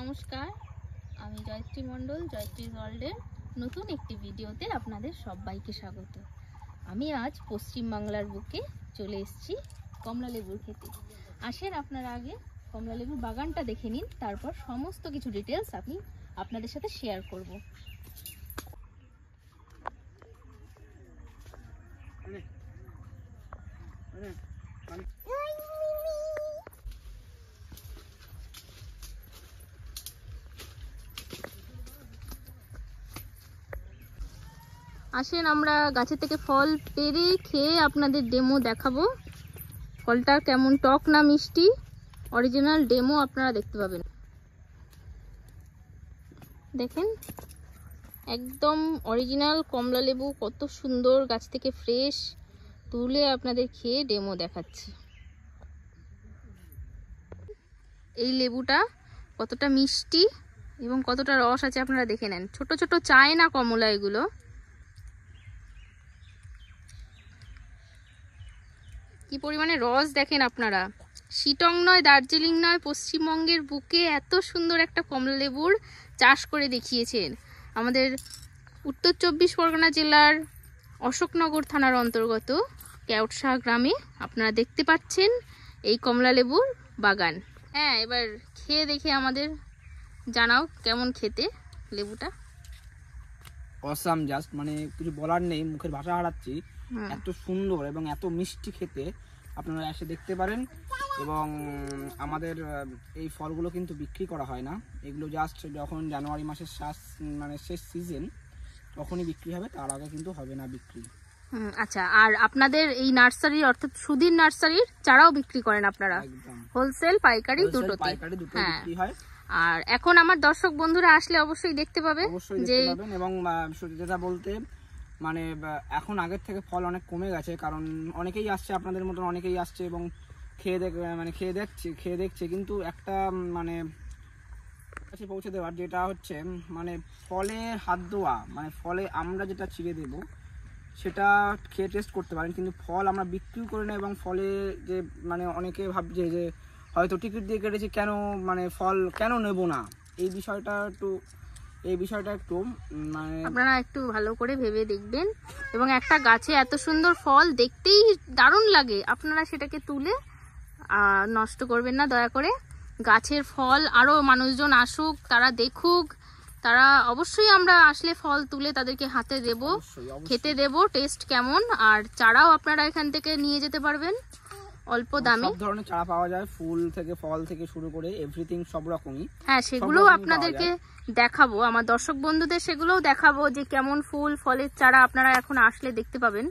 নমস্কার, আমি জয়ত্রী মণ্ডল, জয়ত্রী ওয়ার্ল্ডের নতুন একটি ভিডিওতে আপনাদের সবাইকে স্বাগত। আমি আজ পশ্চিমবাংলার বুকে চলে এসেছি কমলালেবুর খেতে। আসেন আপনারা আগে কমলালেবুর বাগানটা দেখে নিন, তারপর সমস্ত কিছু ডিটেলস আমি আপনাদের সাথে শেয়ার করব। আসেন আমরা গাছের থেকে ফল পেড়ে খেয়ে আপনাদের ডেমো দেখাবো। ফলটা কেমন টক না মিষ্টি, অরিজিনাল ডেমো আপনারা দেখতে পাবেন। দেখেন একদম অরিজিনাল কমলা লেবু, কত সুন্দর গাছ থেকে ফ্রেশ তুলে আপনাদের খেয়ে ডেমো দেখাচ্ছি। এই লেবুটা কতটা মিষ্টি এবং কতটা রস আছে আপনারা দেখে নেন। ছোট ছোট চায় না কমলা এগুলো। কি পরিমাণে রস দেখেন আপনারা। শিটং নয়, দার্জিলিং নয়, পশ্চিমবঙ্গের বুকে এত সুন্দর একটা কমলা লেবুর চাষ করে দেখিয়েছেন আমাদের উত্তর 24 পরগনা জেলার অশোকনগর থানার অন্তর্গত কেওটসাহ গ্রামে। আপনারা দেখতে পাচ্ছেন এই কমলা লেবুর বাগান। হ্যাঁ, এবার খেয়ে দেখে আমাদের জানাও কেমন খেতে লেবুটা। অসাম, জাস্ট মানে কিছু বলার নেই, মুখের ভাষা হারাচ্ছি। এত সুন্দর এবং এত মিষ্টি খেতে, আপনারা এসে দেখতে পারেন। এবং আমাদের এই ফলগুলো কিন্তু বিক্রি করা হয় না, এগুলো জাস্ট যখন জানুয়ারি মাসের শেষ সিজন তখনই বিক্রি হবে, তার আগে কিন্তু হবে না বিক্রি। আচ্ছা, আর আপনাদের এই নার্সারি অর্থাৎ সুধীর নার্সারির চারাও বিক্রি করেন আপনারা? হোলসেল পাইকারি দুটোতে বিক্রি হয়। আর এখন আমার দর্শক বন্ধুরা আসলে অবশ্যই দেখতে পাবে যে, এবং যেটা বলতে মানে এখন আগের থেকে ফল অনেক কমে গেছে, কারণ অনেকেই আসছে, আপনাদের মতন অনেকেই আসছে এবং খেয়ে দেখছে কিন্তু একটা মানে কাছে পৌঁছে দেওয়ার, যেটা হচ্ছে মানে ফলে হাত দেওয়া, মানে ফলে আমরা যেটা চিড়ে দেবো সেটা খেয়ে টেস্ট করতে পারেন, কিন্তু ফল আমরা বিক্রিও করি না। এবং ফলে যে মানে অনেকে ভাবছে যে হয়তো টিকিট দিয়ে কেটেছি, কেন মানে ফল কেন নেব না, এই বিষয়টা একটু মানে আপনারা একটু ভালো করে ভেবে দেখবেন। এবং একটা গাছে এত সুন্দর ফল দেখতেই দারুণ লাগে, আপনারা সেটাকে তুলে নষ্ট করবেন না দয়া করে। গাছের ফল আরো মানুষজন আসুক, তারা দেখুক, তারা অবশ্যই আমরা আসলে ফল তুলে তাদেরকে হাতে দেব, খেতে দেব টেস্ট কেমন। আর চারাও আপনারা এখান থেকে নিয়ে যেতে পারবেন অল্প দামে। সব ধরনের চারা পাওয়া যায়, ফুল থেকে ফল থেকে শুরু করে এভরিথিং সব রকমই। হ্যাঁ, সেগুলোও আপনাদেরকে দেখাবো, আমার দর্শক বন্ধুদের সেগুলোও দেখাবো যে কেমন ফুল ফলের চারা আপনারা এখন আসলে দেখতে পাবেন।